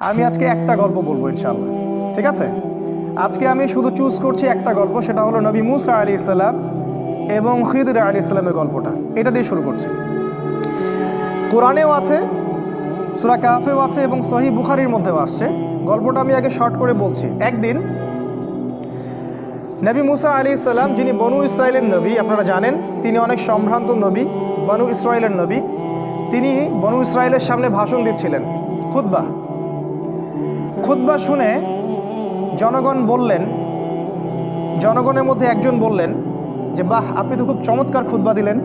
আমি আজকে একটা গল্প বলবো ইনশাআল্লাহ, ঠিক আছে? আজকে আমি শুধু চুজ করছি একটা গল্প, সেটা হলো নবী মুসা আলাইহিস সালাম এবং খিদর আলাইহিস সালামের গল্পটা। এটা দিয়ে শুরু করছি। কোরআনেও আছে, সূরা কাহফেও আছে এবং সহিহ বুখারীর মধ্যেও আসছে। গল্পটা আমি আগে শর্ট করে বলছি। একদিন নবী মুসা আলাইহিস সালাম, যিনি বনু ইসরাইলের নবী, আপনারা জানেন তিনি অনেক সম্ভ্রান্ত নবী, বনু ইসরাইলের নবী। তিনি বনু ইসরাইলের সামনে ভাষণ দিচ্ছিলেন, খুতবা শুনে জনগণের মধ্যে একজন বললেন যে, বাহ, আপনি তো খুব চমৎকার খুতবা দিলেন,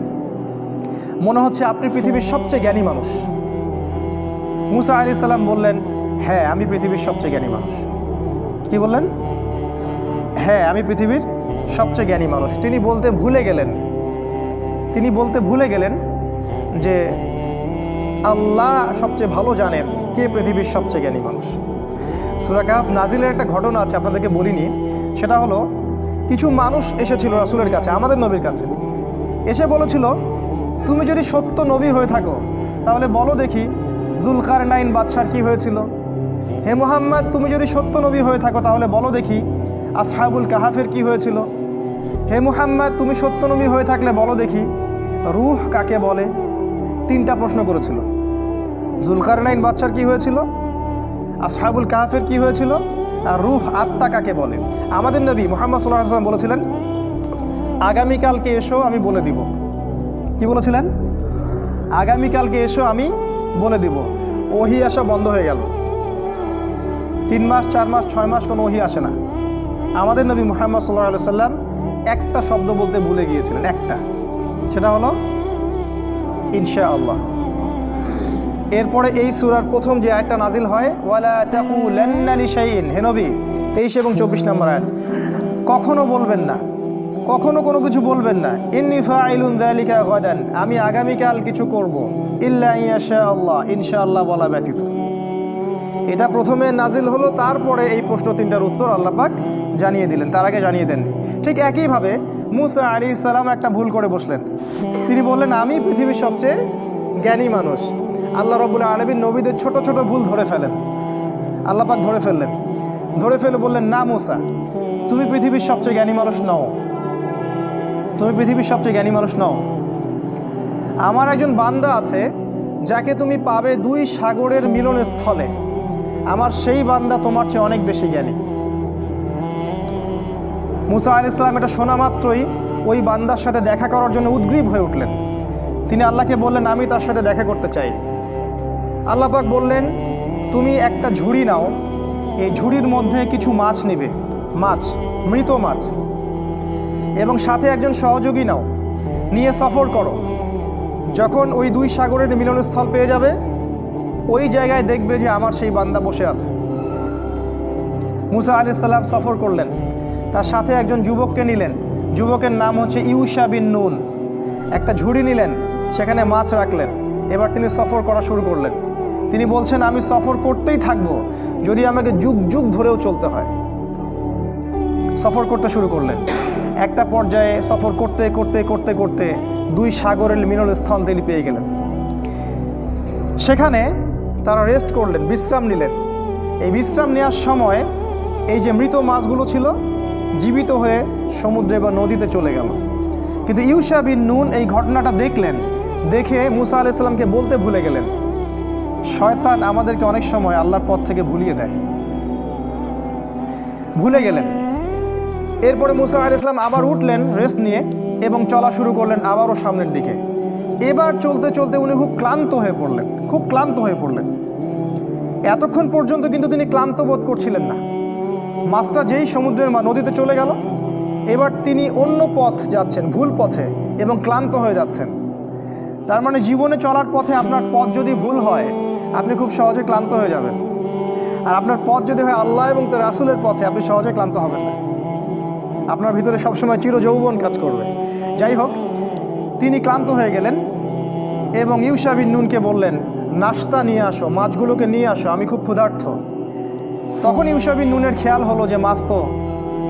মনে হচ্ছে আপনি পৃথিবীর সবচেয়ে জ্ঞানী মানুষ। মুসা আলাইহিস সালাম বললেন, হ্যাঁ, আমি পৃথিবীর সবচেয়ে জ্ঞানী মানুষ। কি বললেন? হ্যাঁ, আমি পৃথিবীর সবচেয়ে জ্ঞানী মানুষ। তিনি বলতে ভুলে গেলেন যে আল্লাহ সবচেয়ে ভালো জানেন কে পৃথিবীর সবচেয়ে জ্ঞানী মানুষ। সূরা কাহফ নাজিলের একটা ঘটনা আছে, আপনাদেরকে বলিনি। সেটা হলো, কিছু মানুষ এসেছিল রাসূলের কাছে, আমাদের নবীর কাছে, এসে বলেছিল, তুমি যদি সত্য নবী হয়ে থাকো তাহলে বলো দেখি যুলকারনাইন বাদশার কি হয়েছিল। হে মুহাম্মদ, তুমি যদি সত্য নবী হয়ে থাকো তাহলে বলো দেখি আসহাবুল কাহাফের কি হয়েছিল। হে মুহাম্মদ, তুমি সত্য নবী হয়ে থাকলে বলো দেখি রূহ কাকে বলে। তিনটা প্রশ্ন করেছিল। যুলকারনাইন বাদশার কি হয়েছিল, আসহাবুল কাহাফের কি হয়েছিল, আর রূহ আত্মা কাকে বলে। আমাদের নবী মুহাম্মদ সাল্লাল্লাহু আলাইহি ওয়াসাল্লাম বলেছিলেন, আগামীকালকে এসো আমি বলে দিব। কি বলেছিলেন? আগামীকালকে এসো আমি বলে দিব। ওহী আসা বন্ধ হয়ে গেল। 3 মাস 4 মাস 6 মাস কোনো ওহী আসে না। আমাদের নবী মুহাম্মদ সাল্লাল্লাহু আলাইহি ওয়াসাল্লাম একটা শব্দ বলতে ভুলে গিয়েছিলেন, একটা, সেটা হলো ইনশাআল্লাহ। এরপরে এই সূরার প্রথম যে আয়াতটা নাজিল হয়, ওয়ালা তাকুলান্না লিশাইইন, হে নবী, 23 এবং 24 নম্বর আয়াত, কখনো বলবেন না, কখনো কোনো কিছু বলবেন না, ইন্নী ফাইলুন যালিকা গাদান, আমি আগামীকাল কিছু করব, ইল্লা ইনশাআল্লাহ, ইনশাআল্লাহ বলা ব্যতীত। এটা প্রথমে নাজিল হলো, তারপরে এই প্রশ্ন তিনটার উত্তর আল্লাহ পাক জানিয়ে দিলেন, তার আগে জানিয়ে দেন। ঠিক একইভাবে মুসা আলাইহিস সালাম একটা ভুল করে বসলেন। তিনি বললেন, আমি পৃথিবীর সবচেয়ে জ্ঞানী মানুষ। আল্লাহ রাব্বুল আলামিন নবীদের ছোট ছোট ভুল ধরে ফেলেন, আল্লাহ পাক ধরে ফেলে বললেন, না মুসা, তুমি পৃথিবীর সবচেয়ে জ্ঞানী মানুষ নও, তুমি পৃথিবীর সবচেয়ে জ্ঞানী মানুষ নও। আমার একজন বান্দা আছে যাকে তুমি পাবে 2 সাগরের মিলনের স্থলে, আমার সেই বান্দা তোমার চেয়ে অনেক বেশি জ্ঞানী। মুসা আলাইহিস সালাম এটা শোনা মাত্রই ওই বান্দার সাথে দেখা করার জন্য উদ্গ্রীব হয়ে উঠলেন। তিনি আল্লাহকে বললেন, আমি তার সাথে দেখা করতে চাই। আল্লাহ পাক বললেন, তুমি একটা ঝুড়ি নাও, এই ঝুড়ির মধ্যে কিছু মাছ নিবে, মৃত মাছ, এবং সাথে একজন সহযোগী নাও, নিয়ে সফর করো। যখন ওই 2 সাগরের মিলনস্থল পেয়ে যাবে, ওই জায়গায় দেখবে যে আমার সেই বান্দা বসে আছে। মুসা আলাইহিস সালাম সফর করলেন, তার সাথে একজন যুবককে নিলেন, যুবকের নাম হচ্ছে ইউশা বিন নুন। একটা ঝুড়ি নিলেন, সেখানে মাছ রাখলেন। এবার তিনি সফর করা শুরু করলেন। তিনি বলছেন, আমি সফর করতেই থাকবো, যদি আমাকে যুগ যুগ ধরেও চলতে হয়। সফর করতে শুরু করলেন। একটা পর্যায়ে সফর করতে করতে করতে করতে 2 সাগরের মিলনস্থল তিনি পেয়ে গেলেন। সেখানে তারা রেস্ট করলেন, বিশ্রাম নিলেন। এই বিশ্রাম নেওয়ার সময় এই যে মৃত মাছগুলো ছিল জীবিত হয়ে সমুদ্রে বা নদীতে চলে গেল। কিন্তু ইউশা বিন নুন এই ঘটনাটা দেখলেন, দেখে মুসা আলাইহিস সালামকে বলতে ভুলে গেলেন। শয়তান আমাদেরকে অনেক সময় আল্লাহর পথ থেকে ভুলে গেলেন। এরপরে মুসা আলাইহিস সালাম আবার উঠলেন রেস্ট নিয়ে এবং চলা শুরু করলেন আবারও সামনের দিকে। এবার চলতে চলতে উনি খুব ক্লান্ত হয়ে পড়লেন। এতক্ষণ পর্যন্ত কিন্তু তিনি ক্লান্ত বোধ করছিলেন না। মাছটা যেই সমুদ্রের নদীতে চলে গেল, এবার তিনি অন্য পথ যাচ্ছেন, ভুল পথে, এবং ক্লান্ত হয়ে যাচ্ছেন। তার মানে জীবনে চলার পথে আপনার পথ যদি ভুল হয়, আপনি খুব সহজে ক্লান্ত হয়ে যাবেন। আর আপনার পথ যদি হয় আল্লাহ এবং তার রাসূলের পথে, আপনি সহজে ক্লান্ত হবেন না। আপনার ভিতরে সবসময় চিরযৌবন কাজ করবে। যাই হোক, তিনি ক্লান্ত হয়ে গেলেন এবং ইউশা বিন নুনকে বললেন, নাস্তা নিয়ে আসো, মাছগুলোকে নিয়ে আসো, আমি খুব ক্ষুধার্ত। তখন ইউশা বিন নুনের খেয়াল হলো যে মাছ তো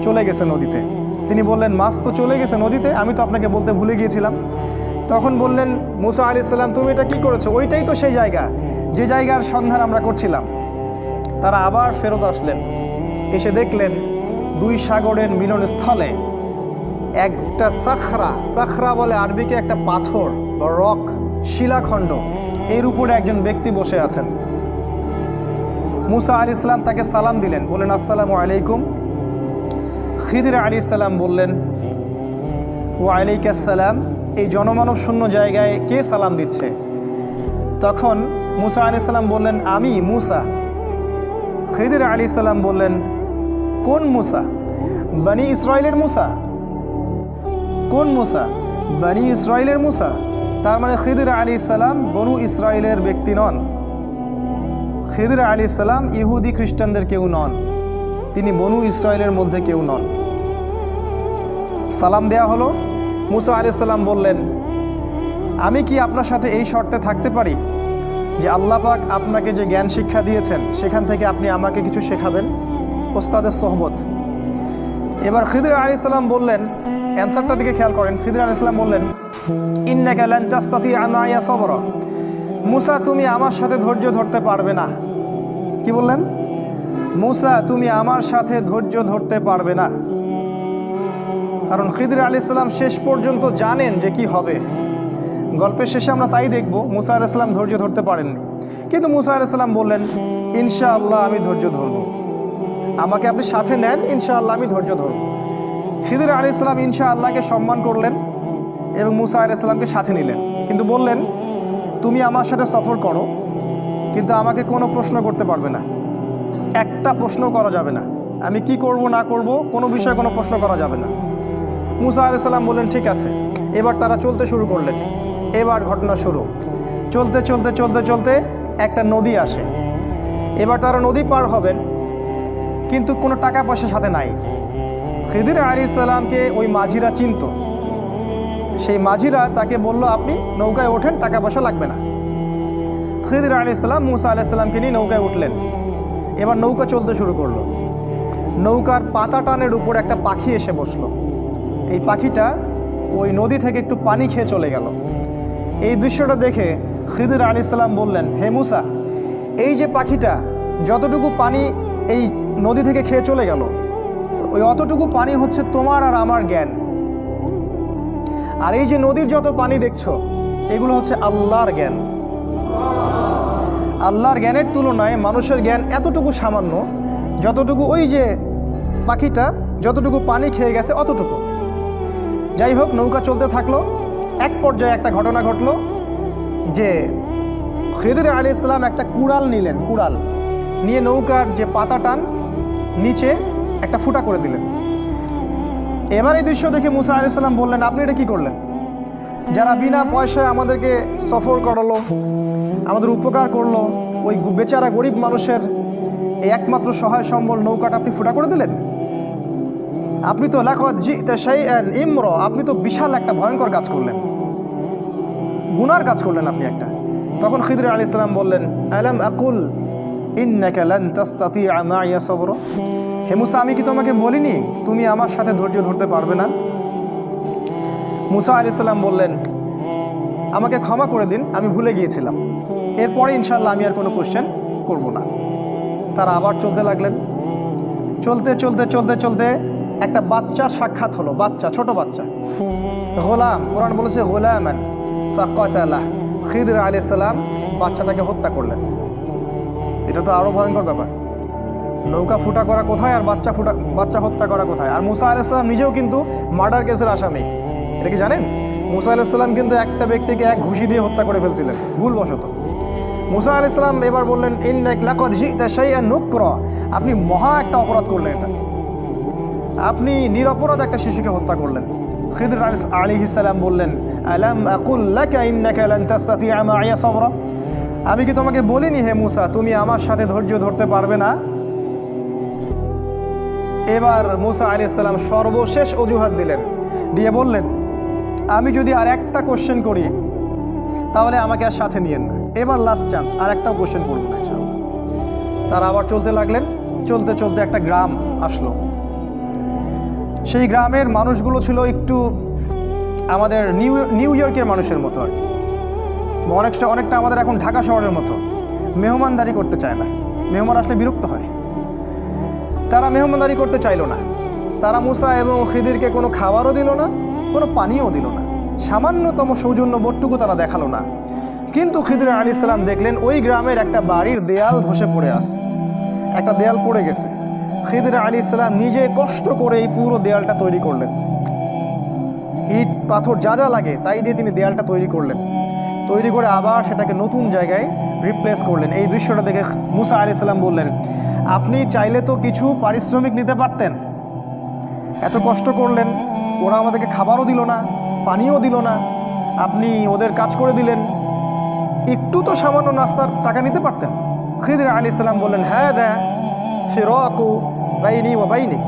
চলে গেছে নদীতে। তিনি বললেন, মাছ তো চলে গেছে নদীতে, আমি তো আপনাকে বলতে ভুলে গিয়েছিলাম। তখন বললেন মুসা আলাইহিস সালাম, তুমি এটা কি করেছো? ওইটাই তো সেই জায়গা, যে জায়গার সন্ধান আমরা করছিলাম। তারা আবার ফেরত আসলেন, এসে দেখলেন দুই সাগরের মিলনস্থলে একটা সাখরা বলে আরবিকে একটা পাথর বা রক, শিলাখণ্ড, এর উপরে একজন ব্যক্তি বসে আছেন। মুসা আলাইহিস সালাম তাকে সালাম দিলেন, বললেন আসসালামু আলাইকুম। খিদির আলাইহিস সালাম বললেন ওয়া আলাইকাস সালাম। এই জনমানব শূন্য জায়গায় কে সালাম দিচ্ছে? তখন মুসা আলাইহিস সালাম বললেন আমি মুসা। খিদির আলাইহিস সালাম বললেন কোন মুসা? বনি ইসরাইলের মুসা। কোন মুসা? বনি ইসরাইলের মুসা। তার মানে খিদির আলাইহিস সালাম বনু ইসরাইলের ব্যক্তি নন। খিদির আলাইহিস সালাম ইহুদি খ্রিস্টানদের কেউ নন, তিনি বনু ইসরাইলের মধ্যে কেউ নন। সালাম দেয়া হলো। মুসা আলাইহিস সালাম বললেন আমি কি আপনার সাথে এই শর্তে থাকতে পারি যে আল্লাহ পাক আপনাকে যে জ্ঞান শিক্ষা দিয়েছেন সেখান থেকে আপনি আমাকে কিছু শেখাবেন, ওস্তাদের সোহবত। এবার খিদির আলাইহিস সালাম বললেন, অ্যান্সারটার দিকে খেয়াল করেন, খিদির আলাইহিস সালাম বললেন ইন্নাকা লান তাসতাতিআ মাইয়া সাবরা। মুসা তুমি আমার সাথে ধৈর্য ধরতে পারবে না। কি বললেন? মুসা তুমি আমার সাথে ধৈর্য ধরতে পারবে না। কারণ খিদির আলাইহিস সালাম শেষ পর্যন্ত জানেন যে কি হবে। গল্পের শেষে আমরা তাই দেখব, মুসা আলাইহিস সালাম ধৈর্য ধরতে পারেননি, কিন্তু মুসা আলাইহিস সালাম বললেন ইনশাআল্লাহ আমি ধৈর্য ধরব, আমাকে আপনি সাথে নেন, ইনশাআল্লাহ আমি ধৈর্য ধরব। খিদির আলাইহিস সালাম ইনশাআল্লাহকে সম্মান করলেন এবং মুসা আলাইহিস সালামকে সাথে নিলেন, কিন্তু বললেন তুমি আমার সাথে সফর করো, কিন্তু আমাকে কোনো প্রশ্ন করতে পারবে না, একটা প্রশ্ন করা যাবে না, আমি কি করব না করব কোনো বিষয়ে কোনো প্রশ্ন করা যাবে না। মুসা আলাইহিস সালাম বললেন ঠিক আছে। এবার তারা চলতে শুরু করলেন। এবার ঘটনা শুরু। চলতে চলতে চলতে চলতে একটা নদী আসে। এবার তারা নদী পার হবেন, কিন্তু কোনো টাকা পয়সা সাথে নাই। খিদির আলাইহিস সালামকে ওই মাঝিরা চিনত। সেই মাঝিরা তাকে বলল আপনি নৌকায় ওঠেন, টাকা পয়সা লাগবে না। খিদির আলাইহিস সালাম মুসা আলাইহিস সালামকে নিয়ে নৌকায় উঠলেন। এবার নৌকা চলতে শুরু করলো। নৌকার পাতা টানের উপর একটা পাখি এসে বসলো। এই পাখিটা ওই নদী থেকে একটু পানি খেয়ে চলে গেল। এই দৃশ্যটা দেখে খিদির আলাইহিস সালাম বললেন হে মুসা, এই যে পাখিটা যতটুকু পানি এই নদী থেকে খেয়ে চলে গেল, ওই অতটুকু পানি হচ্ছে তোমার আর আমার জ্ঞান। আর এই যে নদীর যত পানি দেখছো এগুলো হচ্ছে আল্লাহর জ্ঞান। আল্লাহর জ্ঞানের তুলনায় মানুষের জ্ঞান এতটুকু সামান্য, যতটুকু ওই যে পাখিটা যতটুকু পানি খেয়ে গেছে অতটুকু। যাই হোক, নৌকা চলতে থাকলো। এক পর্যায়ে একটা ঘটনা ঘটলো যে খিদির আলাইহিস সালাম একটা কুড়াল নিলেন। কুড়াল নিয়ে নৌকার যে পাতা টান নিচে একটা ফুটা করে দিলেন। এবার এই দৃশ্য দেখে মুসা আলাইহিস সালাম বললেন আপনি এটা কি করলেন? যারা বিনা পয়সায় আমাদেরকে সফর করালো, আমাদের উপকার করলো, ওই বেচারা গরিব মানুষের এই একমাত্র সহায় সম্বল নৌকাটা আপনি ফুটা করে দিলেন। আপনি তো লাকাদ জিতা শাইআন ইমরা, আপনি তো বিশাল একটা ভয়ঙ্কর কাজ করলেন, গুনার কাজ করলেন আপনি একটা। তখন খিদির আলাইহিস সালাম বললেন আলাম আকুল ইন্নাকা লান তাসতাতিআ মাইয়া সাবরা। হে মুসা, আমি কি তোমাকে বলিনি তুমি আমার সাথে ধৈর্য ধরতে পারবে না? মুসা আলাইহিস সালাম বললেন আমাকে ক্ষমা করে দিন, আমি ভুলে গিয়েছিলাম, এরপরে ইনশাআল্লাহ আমি আর কোনো কোশ্চেন করব না। তারা আবার চলতে লাগলেন। চলতে চলতে চলতে চলতে একটা বাচ্চার সাক্ষাৎ হলো। বাচ্চা, ছোট বাচ্চা, গোলাম। কোরআন বলেছে গোলামান ফাকাতালাহ। খিদির আলাইহিস সালাম বাচ্চাটাকে হত্যা করলেন। এটা তো আরো ভয়ঙ্কর ব্যাপার। নৌকা ফুটা করা কোথায় আর বাচ্চা হত্যা করা কোথায়? আর মুসা আলাইহিস সালাম নিজেও কিন্তু মার্ডার কেসের আসামি। এটা কি জানেন? মুসা আলাইহিস সালাম কিন্তু একটা ব্যক্তিকে এক ঘুষি দিয়ে হত্যা করে ফেলছিলেন ভুলবশত। মুসা আলাইহিস সালাম এবার বললেন ইন্নাকা লাকাদ জিতা শাইআন নুকরা, আপনি মহা একটা অপরাধ করলেন, এটা আপনি নিরপরাধ একটা শিশুকে হত্যা করলেন। খিদির আলাইহিস সালাম বললেন আলাম আকুল লাকা ইন্নাকা লান তাসতাতিআ মাইয়া সাবরা, আমি কি তোমাকে বলিনি হে মুসা তুমি আমার সাথে ধৈর্য ধরতে পারবে না? এবার মুসা আলাইহিস সালাম সর্বশেষ অজুহাত দিলেন, দিয়ে বললেন আমি যদি আর একটা কোশ্চেন করি তাহলে আমাকে আর সাথে নিয়েন না, এবার লাস্ট চান্স, আর একটাও কোশ্চেন করবো না ইনশাআল্লাহ। তারা আবার চলতে লাগলেন। চলতে চলতে একটা গ্রাম আসলো। সেই গ্রামের মানুষগুলো ছিল একটু আমাদের নিউ ইয়র্কের মানুষের মতো আর কি, অনেকটা আমাদের এখন ঢাকা শহরের মতো, মেহমানদারি করতে চায় না। মেহমান আসলে বিরক্ত হয়। তারা মেহমানদারি করতে চাইল না। তারা মুসা এবং খিদিরকে কোনো খাবারও দিল না, কোনো পানিও দিল না, সামান্যতম সৌজন্য বোধটুকু তারা দেখালো না। কিন্তু খিদির আলাইহিস সালাম দেখলেন ওই গ্রামের একটা বাড়ির দেয়াল ধসে পড়ে আছে, একটা দেয়াল পড়ে গেছে। খিদির আলাইহিস সালাম নিজে কষ্ট করে এই পুরো দেয়ালটা তৈরি করলেন। ইট পাথর যা যা লাগে তাই দিয়ে তিনি দেয়ালটা তৈরি করলেন। তৈরি করে আবার সেটাকে নতুন জায়গায় রিপ্লেস করলেন। এই দৃশ্যটা দেখে মুসা আলাইহিস সালাম বললেন, আপনি চাইলে তো কিছু পারিশ্রমিক নিতে পারতেন, এত কষ্ট করলেন, ওরা আমাদেরকে খাবারও দিল না, পানিও দিল না, আপনি ওদের কাজ করে দিলেন, একটু তো সামান্য নাস্তার টাকা নিতে পারতেন। খিদির আলাইহিস সালাম বললেন, হ্যাঁ দা ফিরাকু বাইনি ওয়া বাইনিক,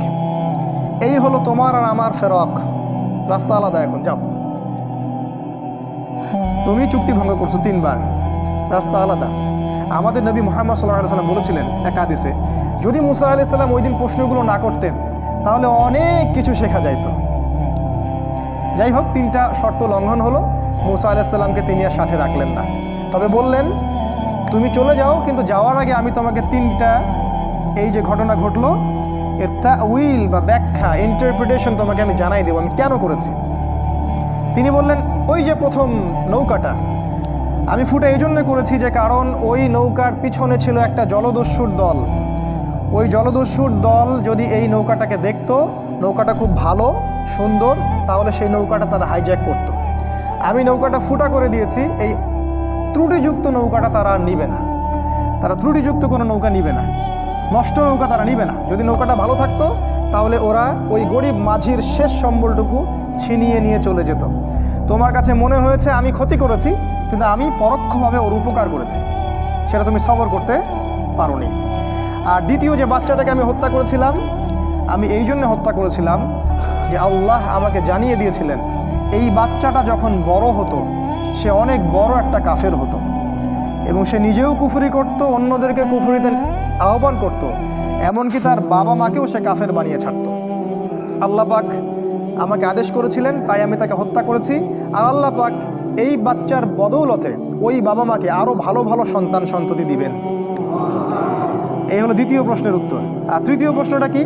এই হলো তোমার আর আমার ফেরক, রাস্তা আলাদা, এখন যাও। তুমি চুক্তি ভঙ্গ করছো 3 বার, রাস্তা আলাদা। আমাদের নবী মুহাম্মদ সাল্লাল্লাহু আলাইহি ওয়াসাল্লাম বলেছিলেন এক হাদিসে, যদি মুসা আলাইহিস সালাম ওই দিন প্রশ্নগুলো না করতেন তাহলে অনেক কিছু শেখা যাইত। যাই হোক, 3টা শর্ত লঙ্ঘন হলো। মুসা আলাইহিস সালামকে তিনি আর সাথে রাখলেন না, তবে বললেন তুমি চলে যাও, কিন্তু যাওয়ার আগে আমি তোমাকে 3টা এই যে ঘটনা ঘটলো এর তাউইল বা ব্যাখ্যা, ইন্টারপ্রিটেশন তোমাকে আমি জানাই দেবো আমি কেন করেছি। তিনি বললেন, ওই যে প্রথম নৌকাটা আমি ফুটা এই জন্য করেছি যে কারণ ওই নৌকার পিছনে ছিল একটা জলদস্যুর দল। ওই জলদস্যুর দল যদি এই নৌকাটাকে দেখতো, নৌকাটা খুব ভালো সুন্দর, তাহলে সেই নৌকাটা তারা হাইজ্যাক করত। আমি নৌকাটা ফুটা করে দিয়েছি, এই ত্রুটিযুক্ত নৌকাটা তারা আর নিবে না, তারা ত্রুটিযুক্ত কোনো নৌকা নিবে না, নষ্ট নৌকা তারা নিবে না। যদি নৌকাটা ভালো থাকতো তাহলে ওরা ওই গরিব মাঝির শেষ সম্বলটুকু ছিনিয়ে নিয়ে চলে যেত। তোমার কাছে মনে হয়েছে আমি ক্ষতি করেছি, কিন্তু আমি পরোক্ষভাবে ওর উপকার করেছি, সেটা তুমি সবর করতে পারোনি। আর দ্বিতীয় যে বাচ্চাটাকে আমি হত্যা করেছিলাম, আমি এই জন্য হত্যা করেছিলাম যে আল্লাহ আমাকে জানিয়ে দিয়েছিলেন এই বাচ্চাটা যখন বড় হতো সে অনেক বড় একটা কাফের হতো, এবং সে নিজেও কুফরি করত, অন্যদেরকে কুফরিতে আহ্বান করত, এমনকি তার বাবা মাকেও সে কাফের বানিয়ে ছাড়ত। আল্লাহ পাক আমাকে আদেশ করেছিলেন, তাই আমি তাকে হত্যা করেছি। আর আল্লাহ পাক এই বাচ্চার বদৌলতে ওই বাবা মাকে আরও ভালো ভালো সন্তান সন্ততি দিবেন। এই হলো দ্বিতীয় প্রশ্নের উত্তর। আর তৃতীয় প্রশ্নটা কি,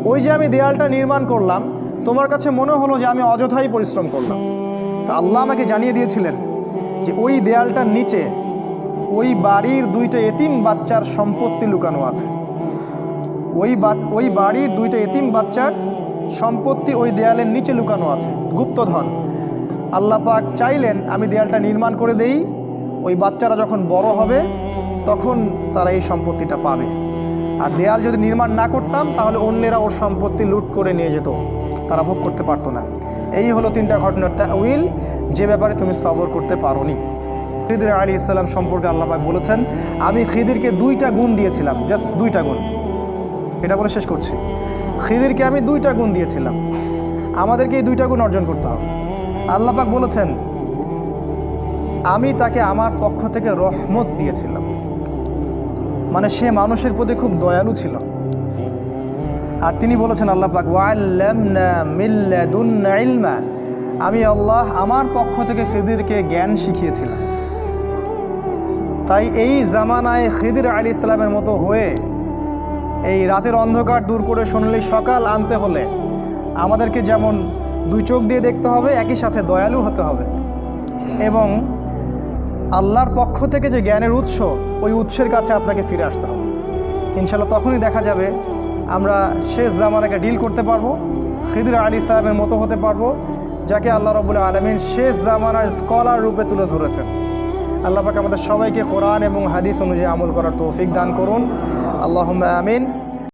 ওই যে আমি দেয়ালটা নির্মাণ করলাম, তোমার কাছে মনে হলো যে আমি অযথাই পরিশ্রম করলাম। তা আল্লাহ আমাকে জানিয়ে দিয়েছিলেন যে ওই দেয়ালটার নিচে ওই বাড়ির 2টা এতিম বাচ্চার সম্পত্তি লুকানো আছে। ওই বাড়ির 2টা এতিম বাচ্চার সম্পত্তি ওই দেয়ালের নিচে লুকানো আছে, গুপ্তধন। আল্লাহ পাক চাইলেন আমি দেয়ালটা নির্মাণ করে দেই, ওই বাচ্চারা যখন বড় হবে তখন তারা এই সম্পত্তিটা পাবে। আর দেয়াল যদি নির্মাণ না করতাম তাহলে অন্যেরা ওর সম্পত্তি লুট করে নিয়ে যেত, তারা ভোগ করতে পারতো না। এই হলো 3টা ঘটনার তাউইল, যে ব্যাপারে তুমি সবর করতে পারোনি। খিদির আলাইহিস সালাম সম্পর্কে আল্লাহ পাক বলেছেন, আমি খিদিরকে 2টা গুণ দিয়েছিলাম, জাস্ট 2টা গুণ। এটা বলে শেষ করছি, খিদিরকে আমি 2টা গুণ দিয়েছিলাম, আমাদেরকে এই 2টা গুণ অর্জন করতে হবে। আল্লাহ পাক বলেছেন আমি তাকে আমার পক্ষ থেকে রহমত দিয়েছিলাম, মানে সে মানুষের প্রতি খুব দয়ালু ছিল। আর তিনি বলেছেন আল্লাহ পাক ওয়াল্লামনা মিন লাদুন্না ইলমা, আমি আল্লাহ আমার পক্ষ থেকে খিদিরকে জ্ঞান শিখিয়েছিলাম। তাই এই জামানায় খিদির আলাইহিস সালামের মতো হয়ে এই রাতের অন্ধকার দূর করে সোনালি সকাল আনতে হলে আমাদেরকে যেমন 2 চোখ দিয়ে দেখতে হবে, একই সাথে দয়ালু হতে হবে, এবং আল্লাহর পক্ষ থেকে যে জ্ঞানের উৎস, ওই উৎসের কাছে আপনাকে ফিরে আসতে হবে। ইনশাআল্লাহ তখনই দেখা যাবে আমরা শেষ জামানাকে ডিল করতে পারবো, খিদির আলাইহিস সালামের মতো হতে পারবো, যাকে আল্লাহ রাব্বুল আলামিন শেষ জামানার স্কলার রূপে তুলে ধরেছেন। আল্লাহ পাক আমাদের সবাইকে কোরআন এবং হাদিস অনুযায়ী আমল করার তৌফিক দান করুন। আল্লাহুম্মা আমিন।